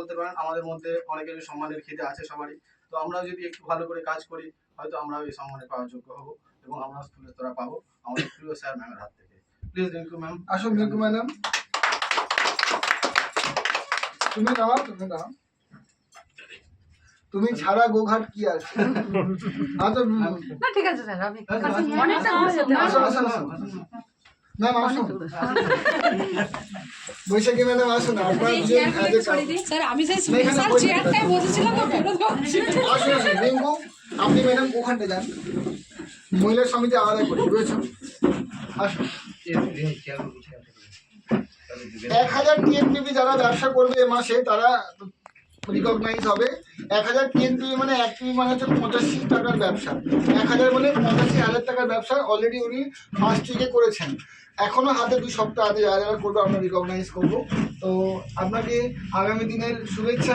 বলতে পারেন আমাদের মধ্যে অনেকেরই সম্মানের খিদে আছে সবারই। তো আমরা যদি একটু ভালো করে কাজ করি হয়তো আমরাও এই সম্মানে পাওয়ার যোগ্য হব এবং আমরা পুরস্কার পাবো আমাদের প্রিয় স্যার ম্যামের হাত থেকে। Please Rinku ma'am. আসুন রিঙ্কু ম্যাডাম, তুমি দাও। তুমি ছাড়া গোঘাট কি আছে? আচ্ছা না ঠিক আছে স্যার, আপনি অনেকটা ম্যাম আসুন, বৈশাখী ম্যাডাম আসুন। আপনার স্যার আমি সেই স্পেশাল চেয়ারটায় বসেছিলাম তো ফেরত আসুন আসুন রিঙ্কু, আপনি ম্যাডাম ওখানটা যান, মহিলা সমিতি আলাদা করে বুঝেছো। আসুন 1000 টিএনপিপি যারা ব্যবসা করবে এ মাসে তারা রিকগনাইজ হবে। 1000 টিএনপিপি মানে 1 টিপি মানে হচ্ছে 85 টাকার ব্যবসা। 1000 মানে 85,000 টাকার ব্যবসা অলরেডি উনি ফার্স্ট উইকে করেছেন। এখনো হাতে 2 সপ্তাহ আছে, যারা যারা করবে আমরা রিকগনাইজ করবো। তো আপনাকে আগামী দিনের শুভেচ্ছা।